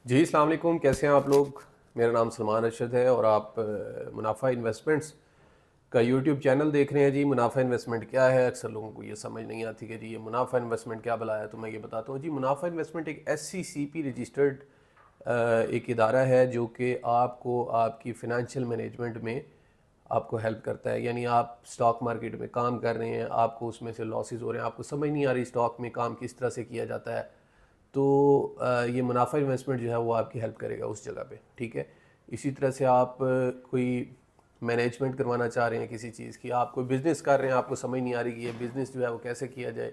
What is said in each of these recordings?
جی السلام علیکم، کیسے ہیں آپ لوگ؟ میرا نام سلمان ارشد ہے اور آپ منافع انویسٹمنٹس کا یوٹیوب چینل دیکھ رہے ہیں۔ جی منافع انویسٹمنٹ کیا ہے؟ اکثر لوگوں کو یہ سمجھ نہیں آتی کہ جی یہ منافع انویسٹمنٹ کیا بلا ہے، تو میں یہ بتاتا ہوں۔ جی منافع انویسٹمنٹ ایک SCCP رجسٹرڈ ایک ادارہ ہے جو کہ آپ کو آپ کی فنانشیل مینجمنٹ میں آپ کو ہیلپ کرتا ہے۔ یعنی آپ سٹاک مارکیٹ میں کام کر رہے ہیں، آپ کو اس میں سے لاسز ہو رہے ہیں، آپ کو سمجھ نہیں آ رہی سٹاک میں کام کس طرح سے کیا جاتا ہے، تو یہ منافع انویسٹمنٹ جو ہے وہ آپ کی ہیلپ کرے گا اس جگہ پہ، ٹھیک ہے۔ اسی طرح سے آپ کوئی مینجمنٹ کروانا چاہ رہے ہیں کسی چیز کی، آپ کوئی بزنس کر رہے ہیں، آپ کو سمجھ نہیں آ رہی کہ یہ بزنس جو ہے وہ کیسے کیا جائے،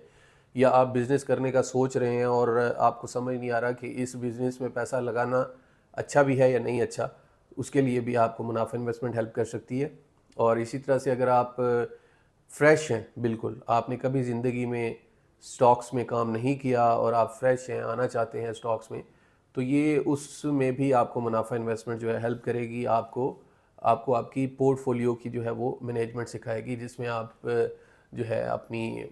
یا آپ بزنس کرنے کا سوچ رہے ہیں اور آپ کو سمجھ نہیں آ رہا کہ اس بزنس میں پیسہ لگانا اچھا بھی ہے یا نہیں اچھا، اس کے لیے بھی آپ کو منافع انویسٹمنٹ ہیلپ کر سکتی ہے۔ اور اسی طرح سے اگر آپ فریش ہیں، بالکل آپ نے کبھی زندگی میں سٹاکس میں کام نہیں کیا اور آپ فریش ہیں، آنا چاہتے ہیں سٹاکس میں، تو یہ اس میں بھی آپ کو منافع انویسٹمنٹ جو ہے ہیلپ کرے گی، آپ کو آپ کی پورٹ فولیو کی جو ہے وہ مینجمنٹ سکھائے گی، جس میں آپ جو ہے اپنی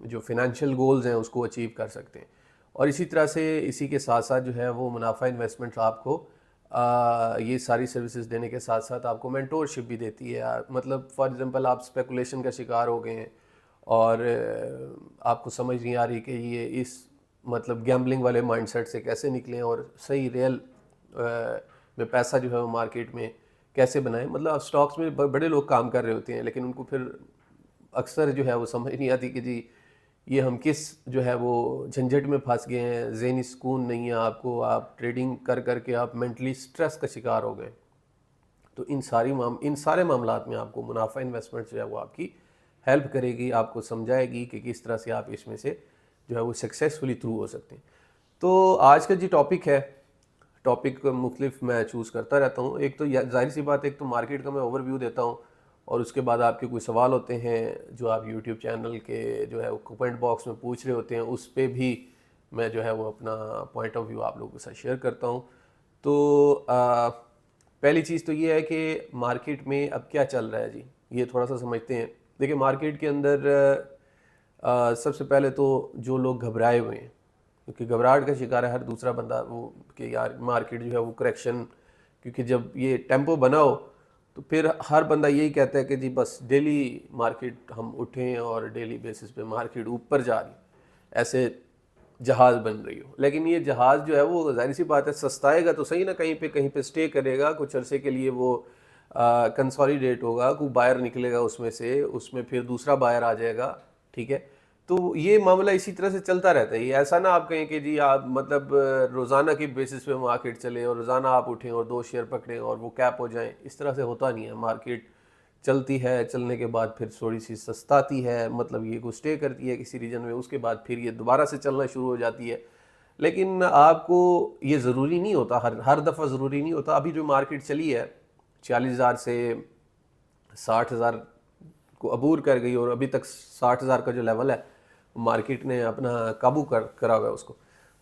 جو فنانشیل گولز ہیں اس کو اچیو کر سکتے ہیں۔ اور اسی طرح سے اسی کے ساتھ ساتھ جو ہے وہ منافع انویسٹمنٹ آپ کو یہ ساری سروسز دینے کے ساتھ ساتھ آپ کو مینٹورشپ بھی دیتی ہے۔ مطلب فار ایگزامپل آپ اسپیکولیشن کا شکار ہو گئے ہیں اور آپ کو سمجھ نہیں آ رہی کہ یہ اس مطلب گیمبلنگ والے مائنڈ سیٹ سے کیسے نکلیں اور صحیح ریئل میں پیسہ جو ہے وہ مارکیٹ میں کیسے بنائیں۔ مطلب سٹاکس میں بڑے لوگ کام کر رہے ہوتے ہیں، لیکن ان کو پھر اکثر جو ہے وہ سمجھ نہیں آتی کہ جی یہ ہم کس جو ہے وہ جھنجھٹ میں پھنس گئے ہیں، ذہنی سکون نہیں ہے آپ کو، آپ ٹریڈنگ کر کر کے آپ مینٹلی سٹریس کا شکار ہو گئے۔ تو ان سارے معاملات میں آپ کو منافع انویسٹمنٹ جو ہے وہ آپ کی ہیلپ کرے گی، آپ کو سمجھائے گی کہ کس طرح سے آپ اس میں سے جو ہے وہ سکسیسفلی تھرو ہو سکتے ہیں۔ تو آج کا جی ٹاپک ہے، ٹاپک مختلف میں چوز کرتا رہتا ہوں۔ ایک تو ظاہر سی بات ہے، ایک تو مارکیٹ کا میں اوور ویو دیتا ہوں، اور اس کے بعد آپ کے کوئی سوال ہوتے ہیں جو آپ یوٹیوب چینل کے جو ہے وہ کمنٹ باکس میں پوچھ رہے ہوتے ہیں، اس پہ بھی میں جو ہے وہ اپنا پوائنٹ آف ویو آپ لوگوں کے ساتھ شیئر کرتا ہوں۔ تو پہلی چیز تو یہ ہے کہ مارکیٹ میں اب کیا چل رہا ہے جی، یہ تھوڑا سا سمجھتے ہیں۔ دیکھیں مارکیٹ کے اندر سب سے پہلے تو جو لوگ گھبرائے ہوئے ہیں، کیونکہ گھبراہٹ کا شکار ہے ہر دوسرا بندہ، وہ کہ یار مارکیٹ جو ہے وہ کریکشن، کیونکہ جب یہ ٹیمپو بنا ہو تو پھر ہر بندہ یہی کہتا ہے کہ جی بس ڈیلی مارکیٹ ہم اٹھیں اور ڈیلی بیسس پہ مارکیٹ اوپر جا رہی، ایسے جہاز بن رہی ہو۔ لیکن یہ جہاز جو ہے وہ ظاہر سی بات ہے سستائے گا تو صحیح نا، کہیں پہ سٹے کرے گا کچھ عرصے کے لیے، وہ کنسالیڈیٹ ہوگا، کوئی بائر نکلے گا اس میں سے، اس میں پھر دوسرا بائر آ جائے گا، ٹھیک ہے۔ تو یہ معاملہ اسی طرح سے چلتا رہتا ہے۔ یہ ایسا نہ آپ کہیں کہ جی آپ مطلب روزانہ کی بیسس پہ مارکیٹ چلے اور روزانہ آپ اٹھیں اور 2 شیئر پکڑیں اور وہ کیپ ہو جائیں، اس طرح سے ہوتا نہیں ہے۔ مارکیٹ چلتی ہے، چلنے کے بعد پھر تھوڑی سی سستاتی ہے، مطلب یہ کو سٹے کرتی ہے کسی ریجن میں، اس کے بعد پھر یہ دوبارہ سے چلنا شروع ہو جاتی ہے۔ لیکن آپ کو یہ ضروری نہیں ہوتا، ہر دفعہ ضروری نہیں ہوتا۔ ابھی جو مارکیٹ چلی ہے 40,000 سے 60,000 کو عبور کر گئی، اور ابھی تک 60,000 کا جو لیول ہے مارکیٹ نے اپنا قابو کرا ہوا ہے اس کو۔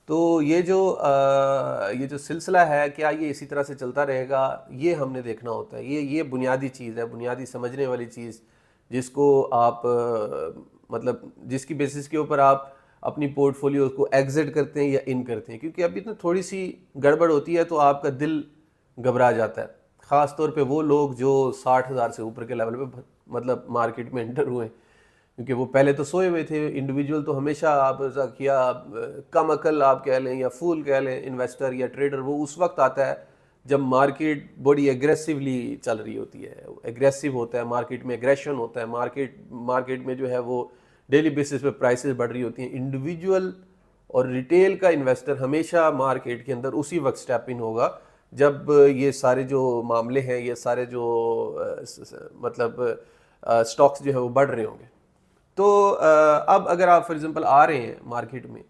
تو یہ جو سلسلہ ہے، کیا یہ اسی طرح سے چلتا رہے گا، یہ ہم نے دیکھنا ہوتا ہے۔ یہ بنیادی چیز ہے، بنیادی سمجھنے والی چیز، جس کو آپ مطلب جس کی بیسس کے اوپر آپ اپنی پورٹ فولیو کو ایگزٹ کرتے ہیں یا ان کرتے ہیں۔ کیونکہ ابھی تو تھوڑی سی گڑبڑ ہوتی ہے تو آپ کا دل گھبرا جاتا ہے، خاص طور پہ وہ لوگ جو 60,000 سے اوپر کے لیول پہ مطلب مارکیٹ میں انٹر ہوئے ہیں، کیونکہ وہ پہلے تو سوئے ہوئے تھے۔ انڈیویجول تو ہمیشہ آپ کیا کم عقل آپ کہہ لیں یا فول کہہ لیں، انویسٹر یا ٹریڈر وہ اس وقت آتا ہے جب مارکیٹ بڑی ایگریسیولی چل رہی ہوتی ہے، ایگریسو ہوتا ہے مارکیٹ میں، ایگریشن ہوتا ہے مارکیٹ میں، جو ہے وہ ڈیلی بیسس پہ پرائسز بڑھ رہی ہوتی ہیں۔ انڈیویجول اور ریٹیل کا انویسٹر ہمیشہ مارکیٹ کے اندر اسی وقت سٹیپ ان ہوگا جب یہ سارے جو معاملے ہیں، یہ سارے جو مطلب سٹاکس جو ہے وہ بڑھ رہے ہوں گے۔ تو اب اگر آپ فار ایگزامپل آ رہے ہیں مارکیٹ میں،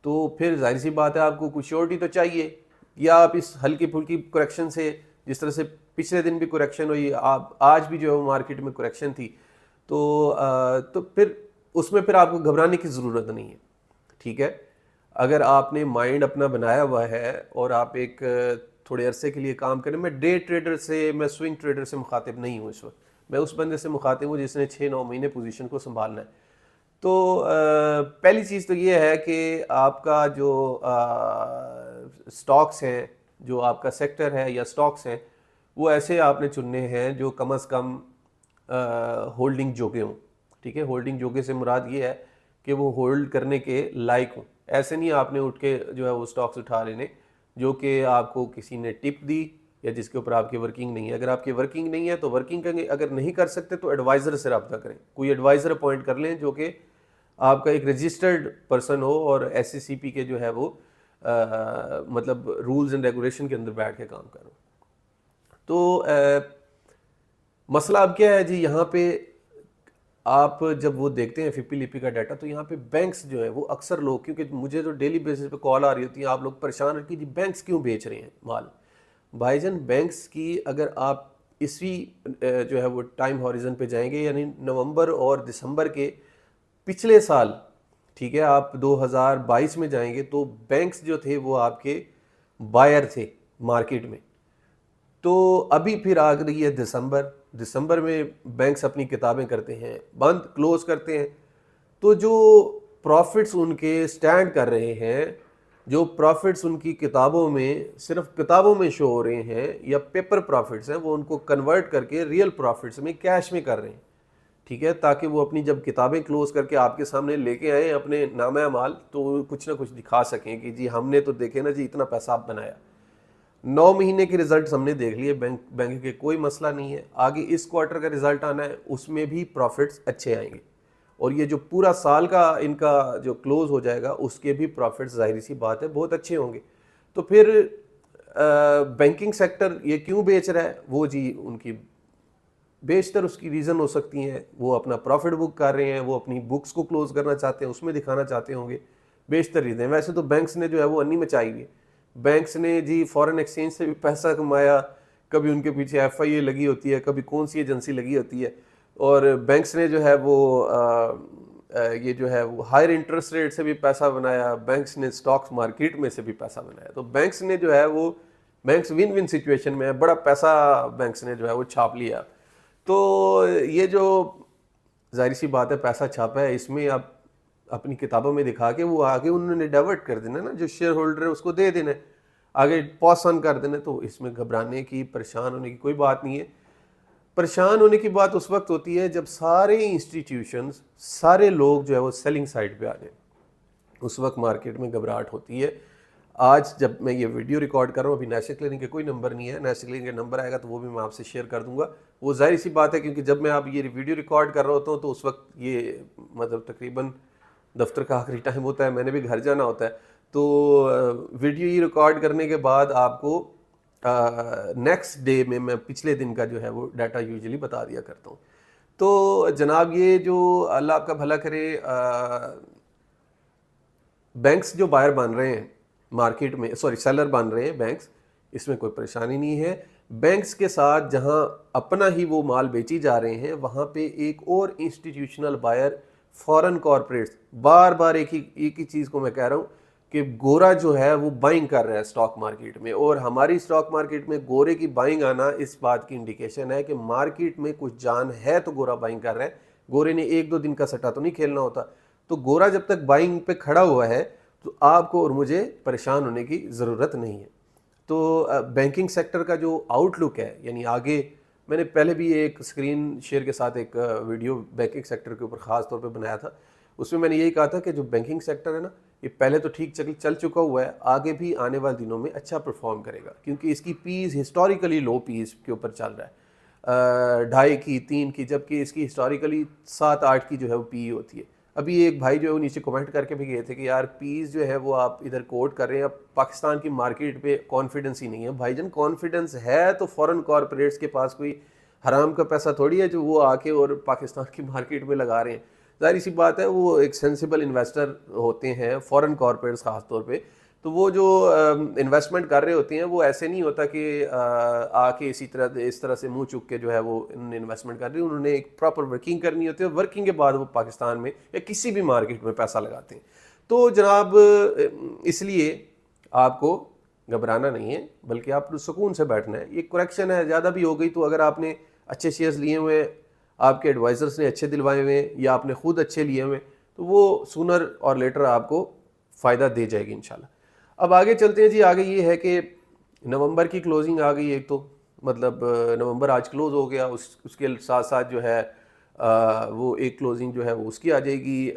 تو پھر ظاہر سی بات ہے آپ کو کچھ شیورٹی تو چاہیے، یا آپ اس ہلکی پھلکی کریکشن سے، جس طرح سے پچھلے دن بھی کریکشن ہوئی، آج بھی جو ہے مارکیٹ میں کریکشن تھی، تو پھر اس میں پھر آپ کو گھبرانے کی ضرورت نہیں ہے، ٹھیک ہے۔ اگر آپ نے مائنڈ اپنا بنایا ہوا ہے اور آپ ایک تھوڑے عرصے کے لیے کام کریں، میں ڈے ٹریڈر سے، میں سوئنگ ٹریڈر سے مخاطب نہیں ہوں اس وقت، میں اس بندے سے مخاطب ہوں جس نے 6-9 مہینے پوزیشن کو سنبھالنا ہے۔ تو پہلی چیز تو یہ ہے کہ آپ کا جو سٹاکس ہیں، جو آپ کا سیکٹر ہے یا سٹاکس ہیں، وہ ایسے آپ نے چننے ہیں جو کم از کم ہولڈنگ جوگے ہوں. ٹھیک ہے، ہولڈنگ جوگے سے مراد یہ ہے کہ وہ ہولڈ کرنے کے لائق ہوں. ایسے نہیں آپ نے اٹھ کے جو ہے وہ سٹاکس اٹھا لینے جو کہ آپ کو کسی نے ٹپ دی یا جس کے اوپر آپ کی ورکنگ نہیں ہے. اگر آپ کی ورکنگ نہیں ہے تو ورکنگ کریں، اگر نہیں کر سکتے تو ایڈوائزر سے رابطہ کریں. کوئی ایڈوائزر اپوائنٹ کر لیں جو کہ آپ کا ایک رجسٹرڈ پرسن ہو اور ایس سی سی پی کے جو ہے وہ مطلب رولز اینڈ ریگولیشن کے اندر بیٹھ کے کام کرو. تو مسئلہ اب کیا ہے جی، یہاں پہ آپ جب وہ دیکھتے ہیں فپی لیپی کا ڈیٹا، تو یہاں پہ بینکس جو ہیں وہ اکثر لوگ، کیونکہ مجھے تو ڈیلی بیسس پہ کال آ رہی ہوتی ہیں، آپ لوگ پریشان ہیں کہ جی بینکس کیوں بیچ رہے ہیں مال. بھائی جان بینکس کی اگر آپ اسی جو ہے وہ ٹائم ہاریزن پہ جائیں گے، یعنی نومبر اور دسمبر کے پچھلے سال، ٹھیک ہے، آپ 2022 میں جائیں گے تو بینکس جو تھے وہ آپ کے بائر تھے مارکیٹ میں. تو ابھی پھر آ رہی ہے دسمبر میں بینکس اپنی کتابیں کرتے ہیں، بند کلوز کرتے ہیں. تو جو پروفٹس ان کے سٹینڈ کر رہے ہیں، جو پروفٹس ان کی کتابوں میں صرف کتابوں میں شو ہو رہے ہیں یا پیپر پروفٹس ہیں، وہ ان کو کنورٹ کر کے ریئل پروفٹس میں کیش میں کر رہے ہیں. ٹھیک ہے، تاکہ وہ اپنی جب کتابیں کلوز کر کے آپ کے سامنے لے کے آئیں اپنے نامہ اعمال، تو کچھ نہ کچھ دکھا سکیں کہ جی ہم نے تو دیکھے نا جی اتنا پیسہ آپ بنایا. 9 مہینے کے ریزلٹس ہم نے دیکھ لیے بینک کے، کوئی مسئلہ نہیں ہے. آگے اس کوارٹر کا ریزلٹ آنا ہے، اس میں بھی پروفٹس اچھے آئیں گے، اور یہ جو پورا سال کا ان کا جو کلوز ہو جائے گا اس کے بھی پروفٹس ظاہری سی بات ہے بہت اچھے ہوں گے. تو پھر بینکنگ سیکٹر یہ کیوں بیچ رہا ہے؟ وہ جی ان کی بیشتر اس کی ریزن ہو سکتی ہیں، وہ اپنا پروفٹ بک کر رہے ہیں، وہ اپنی بکس کو کلوز کرنا چاہتے ہیں، اس میں دکھانا چاہتے ہوں گے، بیشتر ریزن. ویسے تو بینکس نے جو ہے وہ انی مچائی ہوئی ہے. بینکس نے جی فورن ایکسچینج سے بھی پیسہ کمایا، کبھی ان کے پیچھے ایف آئی اے لگی ہوتی ہے، کبھی کون سی ایجنسی لگی ہوتی ہے، اور بینکس نے جو ہے وہ یہ جو ہے وہ ہائر انٹرسٹ ریٹ سے بھی پیسہ بنایا، بینکس نے سٹاکس مارکیٹ میں سے بھی پیسہ بنایا. تو بینکس نے جو ہے وہ بینکس ون ون سچویشن میں ہے، بڑا پیسہ بینکس نے جو ہے وہ چھاپ لیا. تو یہ جو ظاہر سی بات ہے پیسہ چھاپا ہے، اس میں آپ اپنی کتابوں میں دکھا کے وہ آگے انہوں نے ڈائیورٹ کر دینا نا، جو شیئر ہولڈر ہے اس کو دے دینا، آگے پاس آن کر دینا. تو اس میں گھبرانے کی، پریشان ہونے کی کوئی بات نہیں ہے. پریشان ہونے کی بات اس وقت ہوتی ہے جب سارے انسٹیٹیوشنز، سارے لوگ جو ہے وہ سیلنگ سائڈ پہ آ جائیں، اس وقت مارکیٹ میں گھبراہٹ ہوتی ہے. آج جب میں یہ ویڈیو ریکارڈ کر رہا ہوں، ابھی نیشنل کلینک کے کوئی نمبر نہیں ہے، نیشنل کلینک کا نمبر آئے گا تو وہ بھی میں آپ سے شیئر کر دوں گا. وہ ظاہر سی بات ہے کیونکہ جب میں آپ یہ ویڈیو ریکارڈ کر رہا ہوتا ہوں تو اس وقت یہ مطلب تقریباً دفتر کا آخری ٹائم ہوتا ہے، میں نے بھی گھر جانا ہوتا ہے. تو ویڈیو یہ ریکارڈ کرنے کے بعد آپ کو نیکسٹ ڈے میں پچھلے دن کا جو ہے وہ ڈیٹا یوزلی بتا دیا کرتا ہوں. تو جناب یہ جو اللہ آپ کا بھلا کرے، بینکس جو بائر بن رہے ہیں مارکیٹ میں، سیلر بن رہے ہیں بینکس، اس میں کوئی پریشانی نہیں ہے. بینکس کے ساتھ جہاں اپنا ہی وہ مال بیچی جا رہے ہیں، وہاں پہ ایک اور انسٹیٹیوشنل بائر فورن کارپوریٹس، بار بار ایک ہی چیز کو میں کہہ رہا ہوں کہ گورا جو ہے وہ بائنگ کر رہا ہے اسٹاک مارکیٹ میں، اور ہماری اسٹاک مارکیٹ میں گورے کی بائنگ آنا اس بات کی انڈیکیشن ہے کہ مارکیٹ میں کچھ جان ہے. تو گورا بائنگ کر رہا ہے، گورے نے 1-2 دن کا سٹا تو نہیں کھیلنا ہوتا. تو گورا جب تک بائنگ پہ کھڑا ہوا ہے تو آپ کو اور مجھے پریشان ہونے کی ضرورت نہیں ہے. تو بینکنگ سیکٹر کا جو آؤٹ لک ہے، یعنی آگے میں نے پہلے بھی ایک اسکرین شیئر کے ساتھ ایک ویڈیو بینکنگ سیکٹر کے اوپر خاص طور پہ بنایا تھا. اس میں نے یہی کہا تھا کہ جو بینکنگ سیکٹر ہے نا، یہ پہلے تو ٹھیک چل چکا ہوا ہے، آگے بھی آنے والے دنوں میں اچھا پرفارم کرے گا، کیونکہ اس کی پیز ہسٹوریکلی لو پیز کے اوپر چل رہا ہے، 2.5 کی 3 کی، جبکہ اس کی ہسٹوریکلی 7-8 کی جو ہے وہ پی ہوتی ہے. ابھی ایک بھائی جو ہے وہ نیچے کمنٹ کر کے بھی گئے تھے کہ یار پیز جو ہے وہ آپ ادھر کوٹ کر رہے ہیں، اب پاکستان کی مارکیٹ پہ کانفیڈنس ہی نہیں ہے. بھائی جان کانفیڈنس ہے تو فورن کارپوریٹس کے پاس کوئی حرام کا پیسہ تھوڑی ہے جو وہ آ کے اور پاکستان کی مارکیٹ میں لگا رہے ہیں. ظاہر سی بات ہے وہ ایک سینسیبل انویسٹر ہوتے ہیں فورن کارپوریٹس خاص طور پہ. تو وہ جو انویسٹمنٹ کر رہے ہوتے ہیں وہ ایسے نہیں ہوتا کہ آ کے اس طرح سے منہ چک کے جو ہے وہ انویسٹمنٹ کر رہے ہیں. انہوں نے ایک پراپر ورکنگ کرنی ہوتی ہے، ورکنگ کے بعد وہ پاکستان میں یا کسی بھی مارکیٹ میں پیسہ لگاتے ہیں. تو جناب اس لیے آپ کو گھبرانا نہیں ہے، بلکہ آپ سکون سے بیٹھنا ہے. یہ کریکشن ہے، زیادہ بھی ہو گئی تو اگر آپ نے اچھے شیئرز لیے ہوئے ہیں، آپ کے ایڈوائزرس نے اچھے دلوائے ہوئے ہیں یا آپ نے خود اچھے لیے ہوئے، تو وہ سونر اور لیٹر آپ کو فائدہ دے جائے گی انشاءاللہ. اب آگے چلتے ہیں جی. آگے یہ ہے کہ نومبر کی کلوزنگ آ گئی. ایک تو مطلب نومبر آج کلوز ہو گیا, اس کے ساتھ ساتھ جو ہے وہ ایک کلوزنگ جو ہے وہ اس کی آ جائے گی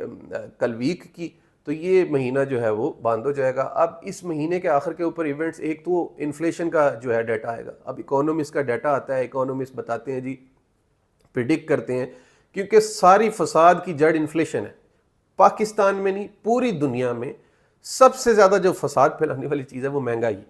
کل ویک کی. تو یہ مہینہ جو ہے وہ بند ہو جائے گا. اب اس مہینے کے آخر کے اوپر ایونٹس, ایک تو انفلیشن کا جو ہے ڈیٹا آئے گا. اب اکانومسٹ کا ڈیٹا آتا ہے, اکانومسٹ بتاتے ہیں جی, پریڈکٹ کرتے ہیں, کیونکہ ساری فساد کی جڑ انفلیشن ہے. پاکستان میں نہیں, پوری دنیا میں سب سے زیادہ جو فساد پھیلانے والی چیز ہے وہ مہنگائی.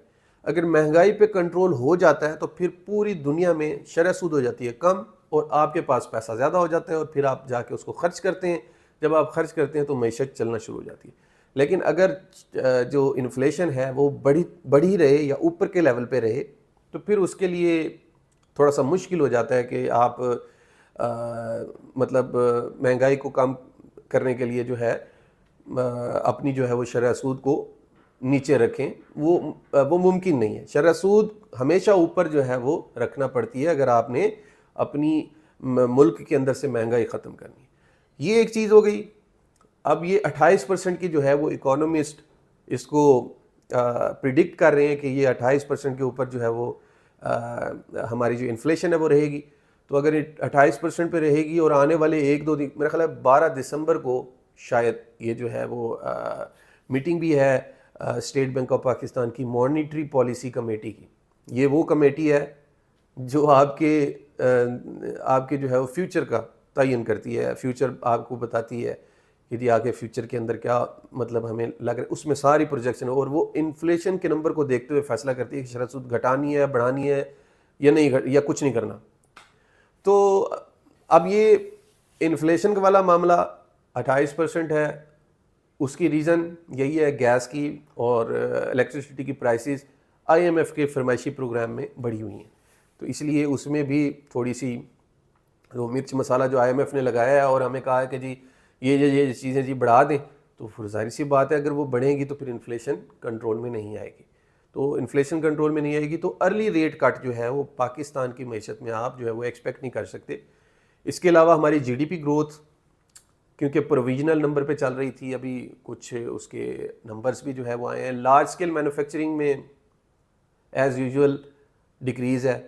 اگر مہنگائی پہ کنٹرول ہو جاتا ہے تو پھر پوری دنیا میں شرح سود ہو جاتی ہے کم, اور آپ کے پاس پیسہ زیادہ ہو جاتا ہے, اور پھر آپ جا کے اس کو خرچ کرتے ہیں. جب آپ خرچ کرتے ہیں تو معیشت چلنا شروع ہو جاتی ہے. لیکن اگر جو انفلیشن ہے وہ بڑھی رہے یا اوپر کے لیول پہ رہے تو پھر اس کے لیے تھوڑا سا مشکل ہو جاتا ہے کہ آپ مطلب مہنگائی کو کم کرنے کے لیے جو ہے اپنی جو ہے وہ شرح سود کو نیچے رکھیں. وہ ممکن نہیں ہے. شرح سود ہمیشہ اوپر جو ہے وہ رکھنا پڑتی ہے اگر آپ نے اپنی ملک کے اندر سے مہنگائی ختم کرنی ہے. یہ ایک چیز ہو گئی. اب یہ 28% کی جو ہے وہ اکانومسٹ اس کو پریڈکٹ کر رہے ہیں کہ یہ 28% کے اوپر جو ہے وہ ہماری جو انفلیشن ہے وہ رہے گی. تو اگر 28% پہ رہے گی اور آنے والے ایک دو دن, میرا خیال ہے 12 دسمبر کو شاید یہ جو ہے وہ میٹنگ بھی ہے اسٹیٹ بینک آف پاکستان کی مانیٹری پالیسی کمیٹی کی. یہ وہ کمیٹی ہے جو آپ کے جو ہے وہ فیوچر کا تعین کرتی ہے. فیوچر آپ کو بتاتی ہے کہ جی آگے فیوچر کے اندر کیا مطلب ہمیں لگ رہا ہے. اس میں ساری پروجیکشن اور وہ انفلیشن کے نمبر کو دیکھتے ہوئے فیصلہ کرتی ہے کہ شرح سود گھٹانی ہے, بڑھانی ہے یا نہیں, یا کچھ نہیں کرنا. تو اب یہ انفلیشن والا معاملہ 28% ہے. اس کی ریزن یہی ہے گیس کی اور الیکٹریسٹی کی پرائسز IMF کے فرمائشی پروگرام میں بڑھی ہوئی ہیں. تو اس لیے اس میں بھی تھوڑی سی وہ مرچ مسالہ جو IMF نے لگایا ہے اور ہمیں کہا ہے کہ جی یہ چیزیں جی بڑھا دیں, تو پھر ظاہر سی بات ہے اگر وہ بڑھیں گی تو پھر انفلیشن کنٹرول میں نہیں آئے گی. تو انفلیشن کنٹرول میں نہیں آئے گی تو ارلی ریٹ کٹ جو ہے وہ پاکستان کی معیشت میں آپ جو ہے وہ ایکسپیکٹ نہیں کر سکتے. اس کے علاوہ ہماری GDP گروتھ کیونکہ پروویژنل نمبر پہ چل رہی تھی, ابھی کچھ اس کے نمبرز بھی جو ہے وہ آئے ہیں. لارج اسکیل مینوفیکچرنگ میں ایز یوزول ڈکریز ہے.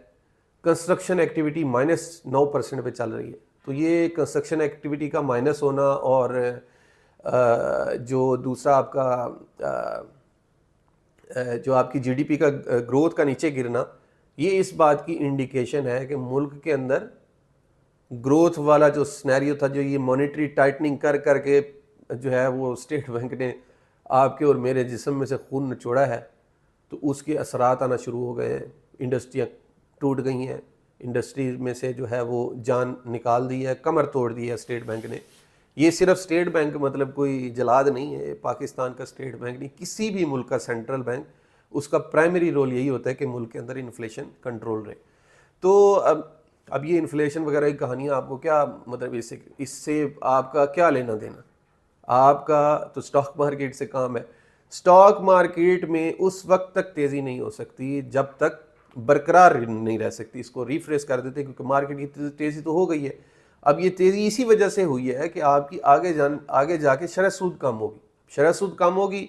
کنسٹرکشن ایکٹیویٹی -9% پہ چل رہی ہے. تو یہ کنسٹرکشن ایکٹیویٹی کا مائنس ہونا اور جو دوسرا آپ کا جو آپ کی GDP کا گروتھ کا نیچے گرنا, یہ اس بات کی انڈیکیشن ہے کہ ملک کے اندر گروتھ والا جو سنیریو تھا, جو یہ مانیٹری ٹائٹننگ کر کے جو ہے وہ اسٹیٹ بینک نے آپ کے اور میرے جسم میں سے خون نچوڑا ہے, تو اس کے اثرات آنا شروع ہو گئے ہیں. انڈسٹریاں ٹوٹ گئی ہیں, انڈسٹری میں سے جو ہے وہ جان نکال دی ہے, کمر توڑ دی ہے اسٹیٹ بینک نے. یہ صرف اسٹیٹ بینک مطلب کوئی جلاد نہیں ہے, پاکستان کا اسٹیٹ بینک نہیں, کسی بھی ملک کا سینٹرل بینک, اس کا پرائمری رول یہی ہوتا ہے کہ ملک کے اندر انفلیشن کنٹرول رہے. تو اب یہ انفلیشن وغیرہ کی کہانیاں آپ کو کیا مطلب اس سے آپ کا کیا لینا دینا؟ آپ کا تو اسٹاک مارکیٹ سے کام ہے. اسٹاک مارکیٹ میں اس وقت تک تیزی نہیں ہو سکتی جب تک برقرار نہیں رہ سکتی. اس کو ریفریش کر دیتے کیونکہ مارکیٹ کی تیزی تو ہو گئی ہے. اب یہ تیزی اسی وجہ سے ہوئی ہے کہ آپ کی آگے جا کے شرح سود کم ہوگی. شرح سود کم ہوگی,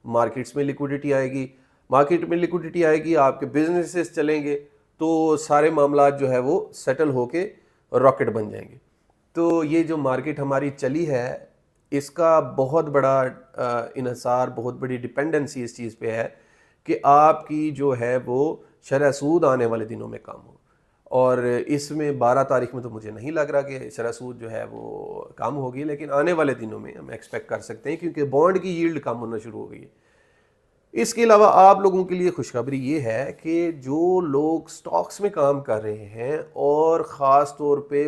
مارکیٹس میں لیکوڈیٹی آئے گی. مارکیٹ میں لیکوڈیٹی آئے گی, آپ کے بزنسز چلیں گے, تو سارے معاملات جو ہے وہ سیٹل ہو کے راکٹ بن جائیں گے. تو یہ جو مارکیٹ ہماری چلی ہے, اس کا بہت بڑا انحصار, بہت بڑی ڈپینڈنسی اس چیز پہ ہے کہ آپ کی جو ہے وہ شرح سود آنے والے دنوں میں کم ہو. اور اس میں 12 تاریخ میں تو مجھے نہیں لگ رہا کہ شرح سود جو ہے وہ کم ہوگی, لیکن آنے والے دنوں میں ہم ایکسپیکٹ کر سکتے ہیں کیونکہ بانڈ کی ییلڈ کم ہونا شروع ہو گئی ہے. اس کے علاوہ آپ لوگوں کے لیے خوشخبری یہ ہے کہ جو لوگ سٹاکس میں کام کر رہے ہیں اور خاص طور پہ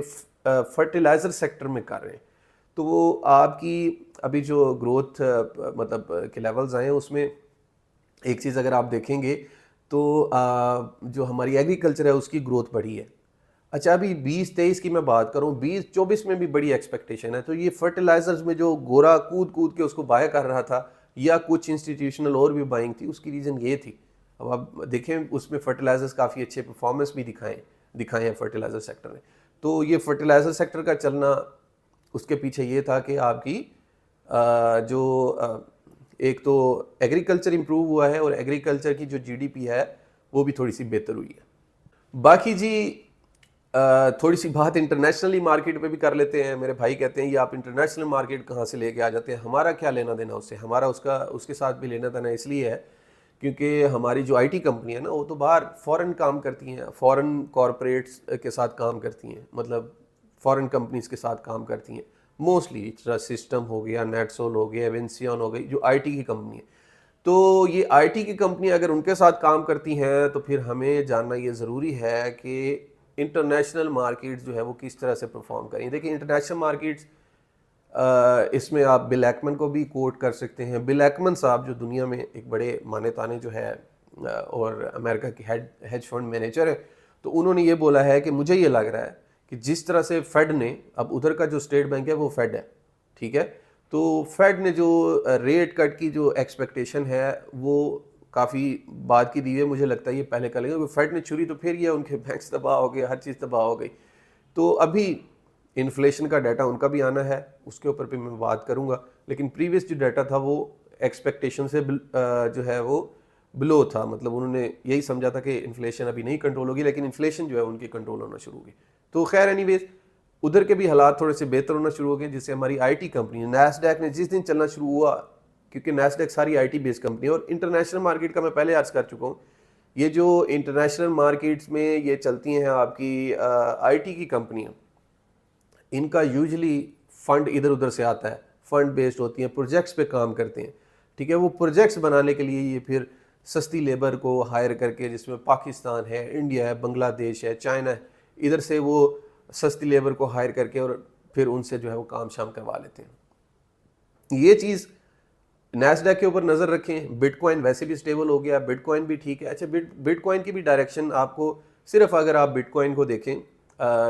فرٹیلائزر سیکٹر میں کر رہے ہیں, تو وہ آپ کی ابھی جو گروتھ مطلب کے لیولز آئے ہیں اس میں ایک چیز اگر آپ دیکھیں گے تو جو ہماری ایگریکلچر ہے اس کی گروتھ بڑھی ہے. اچھا ابھی 20-23 کی میں بات کروں, 20-24 میں بھی بڑی ایکسپیکٹیشن ہے. تو یہ فرٹیلائزرز میں جو گورا کود کے اس کو بائے کر رہا تھا یا کچھ انسٹیٹیوشنل اور بھی بائنگ تھی, اس کی ریزن یہ تھی. اب آپ دیکھیں اس میں فرٹیلائزرز کافی اچھے پرفارمنس بھی دکھائے ہیں فرٹیلائزر سیکٹر نے. تو یہ فرٹیلائزر سیکٹر کا چلنا اس کے پیچھے یہ تھا کہ آپ کی جو ایک تو ایگریکلچر امپروو ہوا ہے اور ایگریکلچر کی جو جی ڈی پی ہے وہ بھی تھوڑی سی بہتر ہوئی ہے۔ باقی جی تھوڑی سی بات انٹرنیشنلی مارکیٹ پہ بھی کر لیتے ہیں۔ میرے بھائی کہتے ہیں یہ آپ انٹرنیشنل مارکیٹ کہاں سے لے کے آ جاتے ہیں، ہمارا کیا لینا دینا اس سے؟ ہمارا اس کے ساتھ بھی لینا دینا اس لیے ہے کیونکہ ہماری جو آئی ٹی کمپنی ہے نا وہ تو باہر فورن کام کرتی ہیں، فورن کارپوریٹس کے ساتھ کام کرتی ہیں، مطلب فورن کمپنیز کے ساتھ کام کرتی ہیں موسٹلی، سسٹم ہو گیا، نیٹسول ہو گیا، وینسیون ہو گئی، جو آئی ٹی کی کمپنی ہے۔ تو یہ آئی ٹی کی کمپنی اگر ان کے ساتھ کام کرتی ہیں تو پھر ہمیں جاننا یہ ضروری ہے کہ انٹرنیشنل مارکیٹس جو ہے وہ کس طرح سے پرفارم کریں۔ دیکھیں انٹرنیشنل مارکیٹس، اس میں آپ بل ایکمن کو بھی کوٹ کر سکتے ہیں۔ بل ایکمن صاحب جو دنیا میں ایک بڑے مانے تانے جو ہے اور امریکہ کی ہیج فنڈ مینیجر ہے، تو انہوں نے یہ بولا ہے کہ مجھے یہ لگ رہا ہے کہ جس طرح سے فیڈ نے، اب ادھر کا جو اسٹیٹ بینک ہے وہ فیڈ ہے، ٹھیک ہے، تو فیڈ نے جو ریٹ کٹ کی جو ایکسپیکٹیشن ہے وہ کافی بات کی دی ہے، مجھے لگتا ہے یہ پہلے کر لیں گے۔ فیڈ نے چھری تو پھر یہ ان کے بینکس تباہ ہو گئے، ہر چیز تباہ ہو گئی۔ تو ابھی انفلیشن کا ڈیٹا ان کا بھی آنا ہے، اس کے اوپر پہ میں بات کروں گا، لیکن پریویس جو ڈیٹا تھا وہ ایکسپیکٹیشن سے جو ہے وہ بلو تھا، مطلب انہوں نے یہی سمجھا تھا کہ انفلیشن ابھی نہیں کنٹرول ہوگی، لیکن انفلیشن جو ہے ان کی کنٹرول ہونا شروع ہوگی۔ تو خیر اینی ویز ادھر کے بھی حالات تھوڑے سے بہتر ہونا شروع ہو گئے، جس سے ہماری آئی ٹی کمپنی نیسڈیک نے جس دن چلنا شروع ہوا، کیونکہ نیسڈیک ساری آئی ٹی بیس کمپنی ہے، اور انٹرنیشنل مارکیٹ کا میں پہلے عرض کر چکا ہوں، یہ جو انٹرنیشنل مارکیٹس میں یہ چلتی ہیں آپ کی آئی ٹی کی کمپنیاں، ان کا یوزلی فنڈ ادھر ادھر سے آتا ہے، فنڈ بیسڈ ہوتی ہیں، پروجیکٹس پہ کام کرتے ہیں، ٹھیک ہے۔ وہ پروجیکٹس بنانے کے لیے یہ پھر سستی لیبر کو ہائر کر کے، جس میں پاکستان ہے، انڈیا ہے، بنگلہ دیش ہے، چائنا ہے، ادھر سے وہ سستی لیبر کو ہائر کر کے اور پھر ان سے جو ہے وہ کام شام کروا لیتے ہیں۔ یہ چیز نیسڈیک کے اوپر نظر رکھیں۔ بٹ کوائن ویسے بھی سٹیبل ہو گیا، بٹ کوائن بھی ٹھیک ہے۔ اچھا بٹ کوائن کی بھی ڈائریکشن آپ کو، صرف اگر آپ بٹ کوائن کو دیکھیں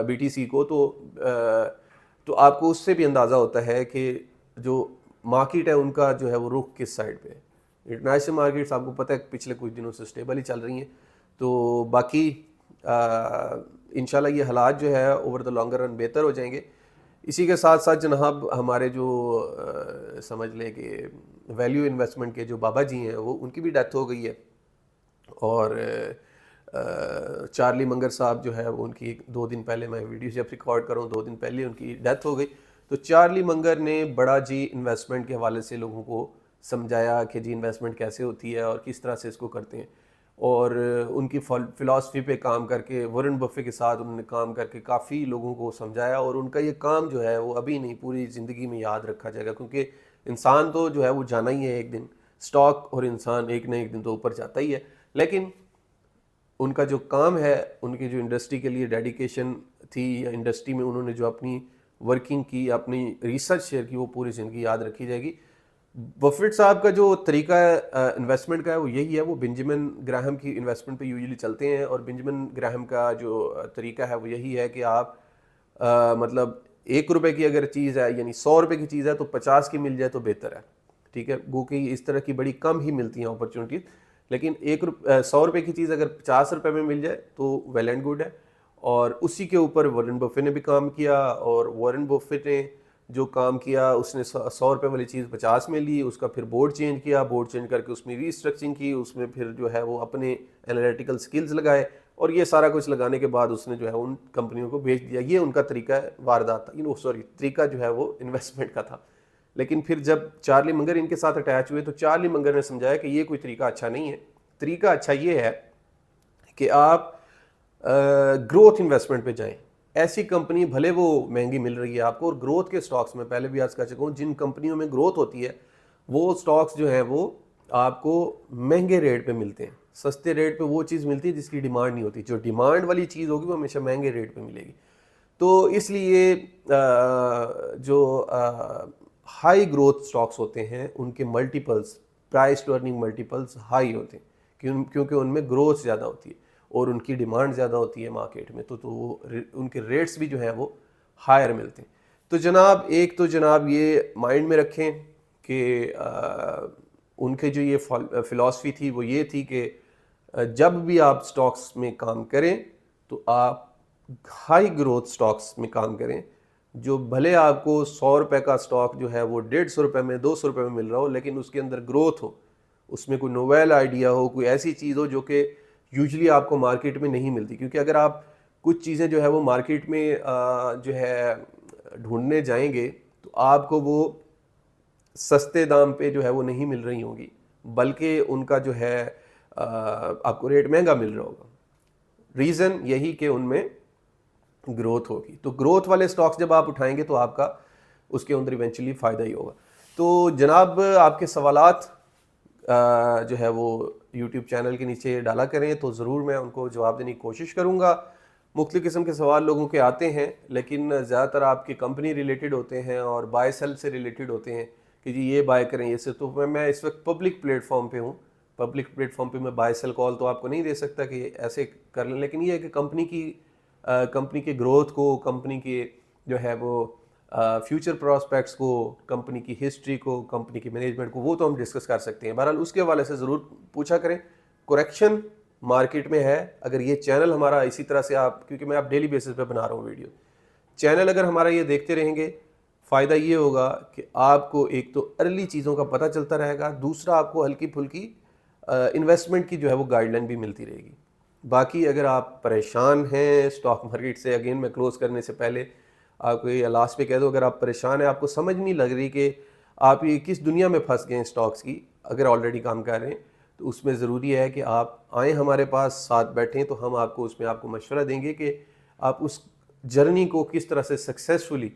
بی ٹی سی کو، تو آپ کو اس سے بھی اندازہ ہوتا ہے کہ جو مارکیٹ ہے ان کا جو ہے وہ رخ کس سائڈ پہ ہے۔ انٹرنیشنل مارکیٹس آپ کو پتہ ہے پچھلے کچھ دنوں سے سٹیبل ہی چل رہی ہیں، تو باقی انشاءاللہ یہ حالات جو ہے اوور دا لانگر رن بہتر ہو جائیں گے۔ اسی کے ساتھ ساتھ جناب ہمارے جو سمجھ لیں کہ ویلیو انویسٹمنٹ کے جو بابا جی ہیں، وہ ان کی بھی ڈیتھ ہو گئی ہے، اور چارلی منگر صاحب جو ہے وہ ان کی 2 دن پہلے، میں ویڈیو جب ریکارڈ کروں 2 دن پہلے ان کی ڈیتھ ہو گئی۔ تو چارلی منگر نے بڑا جی انویسٹمنٹ کے حوالے سے لوگوں کو سمجھایا کہ جی انویسٹمنٹ کیسے ہوتی ہے اور کس طرح سے اس کو کرتے ہیں، اور ان کی فلاسفی پہ کام کر کے، وارن بفے کے ساتھ انہوں نے کام کر کے کافی لوگوں کو سمجھایا، اور ان کا یہ کام جو ہے وہ ابھی نہیں پوری زندگی میں یاد رکھا جائے گا، کیونکہ انسان تو جو ہے وہ جانا ہی ہے ایک دن، سٹاک اور انسان ایک نہ ایک دن تو اوپر جاتا ہی ہے، لیکن ان کا جو کام ہے، ان کی جو انڈسٹری کے لیے ڈیڈیکیشن تھی، یا انڈسٹری میں انہوں نے جو اپنی ورکنگ کی، اپنی ریسرچ شیئر کی، وہ پوری زندگی یاد رکھی جائے گی۔ بفیٹ صاحب کا جو طریقہ انویسٹمنٹ کا ہے وہ یہی ہے، وہ بنجمن گراہم کی انویسٹمنٹ پہ یوزلی چلتے ہیں، اور بنجمن گراہم کا جو طریقہ ہے وہ یہی ہے کہ آپ مطلب 1 روپے کی اگر چیز ہے، یعنی 100 روپے کی چیز ہے تو 50 کی مل جائے تو بہتر ہے، ٹھیک ہے، گو کہ اس طرح کی بڑی کم ہی ملتی ہیں اپرچونیٹیز، لیکن 100 روپے کی چیز اگر 50 روپے میں مل جائے تو ویل اینڈ گڈ ہے۔ اور اسی کے اوپر وارن بفے نے بھی کام کیا، اور وارن بفے نے جو کام کیا اس نے 100 روپے والی چیز 50 میں لی، اس کا پھر بورڈ چینج کیا، بورڈ چینج کر کے اس میں ریسٹرکچرنگ کی، اس میں پھر جو ہے وہ اپنے انالیٹیکل سکلز لگائے، اور یہ سارا کچھ لگانے کے بعد اس نے جو ہے ان کمپنیوں کو بھیج دیا۔ یہ ان کا طریقہ واردات تھا، طریقہ جو ہے وہ انویسٹمنٹ کا تھا۔ لیکن پھر جب چارلی منگر ان کے ساتھ اٹیچ ہوئے تو چارلی منگر نے سمجھایا کہ یہ کوئی طریقہ اچھا نہیں ہے، طریقہ اچھا یہ ہے کہ آپ گروتھ انویسٹمنٹ پہ جائیں۔ ایسی کمپنی بھلے وہ مہنگی مل رہی ہے آپ کو، اور گروتھ کے سٹاکس میں پہلے بھی عرض کر چکا ہوں، جن کمپنیوں میں گروتھ ہوتی ہے وہ سٹاکس جو ہیں وہ آپ کو مہنگے ریٹ پہ ملتے ہیں، سستے ریٹ پہ وہ چیز ملتی ہے جس کی ڈیمانڈ نہیں ہوتی، جو ڈیمانڈ والی چیز ہوگی وہ ہمیشہ مہنگے ریٹ پہ ملے گی۔ تو اس لیے جو ہائی گروتھ سٹاکس ہوتے ہیں ان کے multiples, price to earning multiples high ہوتے ہیں، کیونکہ ان میں گروتھ زیادہ ہوتی ہے اور ان کی ڈیمانڈ زیادہ ہوتی ہے مارکیٹ میں، تو ان کے ریٹس بھی جو ہیں وہ ہائر ملتے ہیں۔ تو جناب ایک تو جناب یہ مائنڈ میں رکھیں کہ ان کے جو یہ فلاسفی تھی وہ یہ تھی کہ جب بھی آپ سٹاکس میں کام کریں تو آپ ہائی گروتھ سٹاکس میں کام کریں، جو بھلے آپ کو 100 روپے کا اسٹاک جو ہے وہ 150 روپے میں 200 روپے میں مل رہا ہو، لیکن اس کے اندر گروتھ ہو، اس میں کوئی نویل آئیڈیا ہو، کوئی ایسی چیز ہو جو کہ یوزلی آپ کو مارکیٹ میں نہیں ملتی. کیونکہ اگر آپ کچھ چیزیں جو ہے وہ مارکیٹ میں جو ہے ڈھونڈنے جائیں گے تو آپ کو وہ سستے دام پہ جو ہے وہ نہیں مل رہی ہوں گی، بلکہ ان کا جو ہے آپ کو ریٹ مہنگا مل رہا ہوگا. ریزن یہی کہ ان میں گروتھ ہوگی. تو گروتھ والے سٹاکس جب آپ اٹھائیں گے تو آپ کا اس کے اندر ایونچولی فائدہ ہی ہوگا. تو جناب آپ کے سوالات جو ہے وہ یوٹیوب چینل کے نیچے ڈالا کریں تو ضرور میں ان کو جواب دینے کی کوشش کروں گا. مختلف قسم کے سوال لوگوں کے آتے ہیں، لیکن زیادہ تر آپ کی کمپنی ریلیٹڈ ہوتے ہیں اور بائی سیل سے ریلیٹڈ ہوتے ہیں کہ جی یہ بائی کریں یہ سے. تو میں اس وقت پبلک پلیٹ فارم پہ ہوں، پبلک پلیٹ فارم پہ میں بائی سیل کال تو آپ کو نہیں دے سکتا کہ ایسے کر لیں، لیکن یہ ہے کہ کمپنی کے گروتھ کو، کمپنی کے جو ہے وہ فیوچر پراسپیکٹس کو، کمپنی کی ہسٹری کو، کمپنی کی مینجمنٹ کو، وہ تو ہم ڈسکس کر سکتے ہیں. بہرحال اس کے حوالے سے ضرور پوچھا کریں. کریکشن مارکیٹ میں ہے. اگر یہ چینل ہمارا اسی طرح سے آپ، کیونکہ میں آپ ڈیلی بیسس پہ بنا رہا ہوں ویڈیو، چینل اگر ہمارا یہ دیکھتے رہیں گے، فائدہ یہ ہوگا کہ آپ کو ایک تو ارلی چیزوں کا پتہ چلتا رہے گا، دوسرا آپ کو ہلکی پھلکی انویسٹمنٹ کی جو ہے وہ گائیڈ لائن بھی ملتی رہے گی. باقی اگر آپ پریشان ہیں اسٹاک مارکیٹ سے، اگین میں کلوز کرنے سے پہلے آپ کو یہ لاسٹ پہ کہہ دو، اگر آپ پریشان ہیں، آپ کو سمجھ نہیں لگ رہی کہ آپ یہ کس دنیا میں پھنس گئے ہیں اسٹاکس کی، اگر آلریڈی کام کر رہے ہیں تو اس میں ضروری ہے کہ آپ آئیں ہمارے پاس، ساتھ بیٹھیں تو ہم آپ کو اس میں آپ کو مشورہ دیں گے کہ آپ اس جرنی کو کس طرح سے سکسیسفلی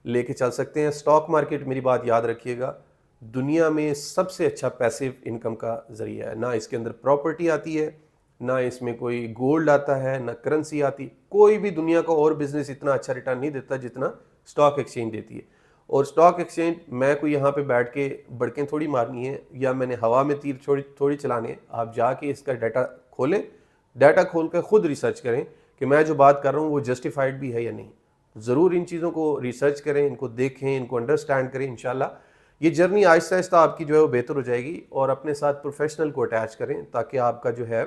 لے کے چل سکتے ہیں. اسٹاک مارکیٹ میری بات یاد رکھیے گا، دنیا میں سب سے اچھا پیسیو انکم کا ذریعہ ہے. نہ اس کے اندر پراپرٹی آتی ہے، نہ اس میں کوئی گولڈ آتا ہے، نہ کرنسی آتی. کوئی بھی دنیا کا اور بزنس اتنا اچھا ریٹرن نہیں دیتا جتنا اسٹاک ایکسچینج دیتی ہے. اور اسٹاک ایکسچینج میں کوئی یہاں پہ بیٹھ کے بڑکیں تھوڑی مارنی ہے یا میں نے ہوا میں تیر تھوڑی چلانے. آپ جا کے اس کا ڈیٹا کھولیں، ڈیٹا کھول کے خود ریسرچ کریں کہ میں جو بات کر رہا ہوں وہ جسٹیفائڈ بھی ہے یا نہیں. ضرور ان چیزوں کو ریسرچ کریں، ان کو دیکھیں، ان کو انڈرسٹینڈ کریں. انشاءاللہ یہ جرنی آہستہ آہستہ آپ کی جو ہے وہ بہتر ہو جائے گی. اور اپنے ساتھ پروفیشنل کو اٹیچ کریں تاکہ آپ کا جو ہے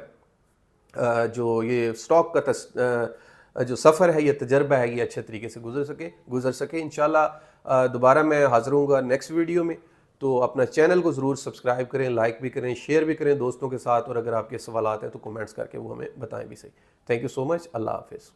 جو یہ اسٹاک کا جو سفر ہے، یہ تجربہ ہے، یہ اچھے طریقے سے گزر سکے. انشاءاللہ دوبارہ میں حاضر ہوں گا نیکسٹ ویڈیو میں. تو اپنا چینل کو ضرور سبسکرائب کریں، لائک بھی کریں، شیئر بھی کریں دوستوں کے ساتھ، اور اگر آپ کے سوالات ہیں تو کمنٹس کر کے وہ ہمیں بتائیں بھی صحیح. تھینک یو سو مچ. اللہ حافظ.